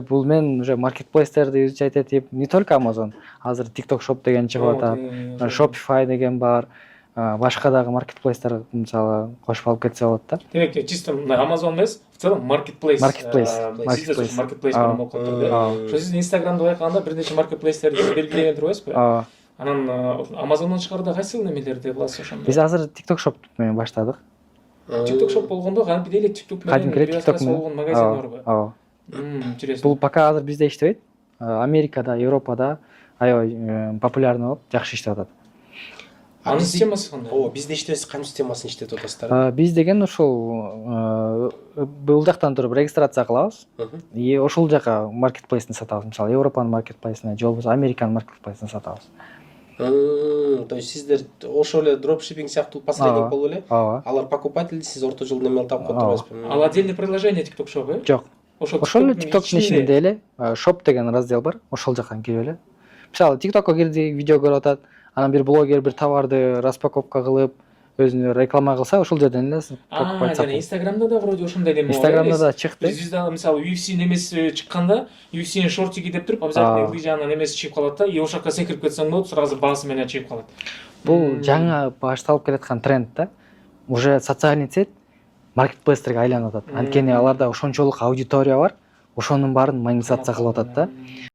Бул мен уже маркетплейстерди изучать этип, не только Amazon. Азыр TikTok Shop деген чыгып атат. Shopify деген бар. Башка дагы маркетплейстер мисалы кошуп алып кетсе болот да. Демек, чисто Amazon эмес, в целом marketplace. Сиздер marketplace менен окуп турду. Ошо сиз Instagramда байкаганда бир нече маркетплейстерди белгилеген турбайсызбы? Анан Amazon'дан тышкарыда кайсы немелерди кыласыз ошондо? Биз азыр TikTok Shop менен баштадык. TikTok Shop болгондо кадимки эле TikTok менен TikTok болгон магазин барбы? Ооба. Интересно. Бул пока азыр бизде иштебейт. Америкада, Европада аябай популярный болуп, жакшы иштеп атат. Анын системасы кандай? Ооба, бизде иштебесиз кантип системасын иштетип атасыздар? Биз деген ушул бул жактан туруп регистрация кылабыз. И ошол жака маркетплейсин сатабыз. Мисалы Европанын маркетплейсине же болбосо Американын маркетплейсине сатабыз. То есть сиздер ошол эле дропшиппинг сыяктуу посредник болуп эле? Ооба. Алар покупатель, сиз орто жол неме таап коюп турбайсызбы? Ал отдельный приложение TikTok Shop, э? Жок. Ошол эле TikToктун ичинде эле shop деген раздел бар. Ошол жактан кирип эле. Мисалы TikTokко кирди, видео көрүп атат. Анан бир блогер бир товарды распаковка кылып, өзүнө реклама кылса, ошол жерден эле покупать жана Instagramда да вроде ошондой неме бар. Instagramда да чыкты. Биз дагы мисалы UFC немеси чыкканда, UFC'нин шортиги деп туруп, обязательно ылдый жагынан немеси чыгып калат да, и ошол жака секирип кетсең болот, сразу баасы менен чыгып калат. Бул жаңы башталып келаткан тренд да. Уже социальный сеть маркетплейстерге айланып атат. Анткени аларда ошончолук аудитория бар, ошонун баарын монетизация кылып атат да.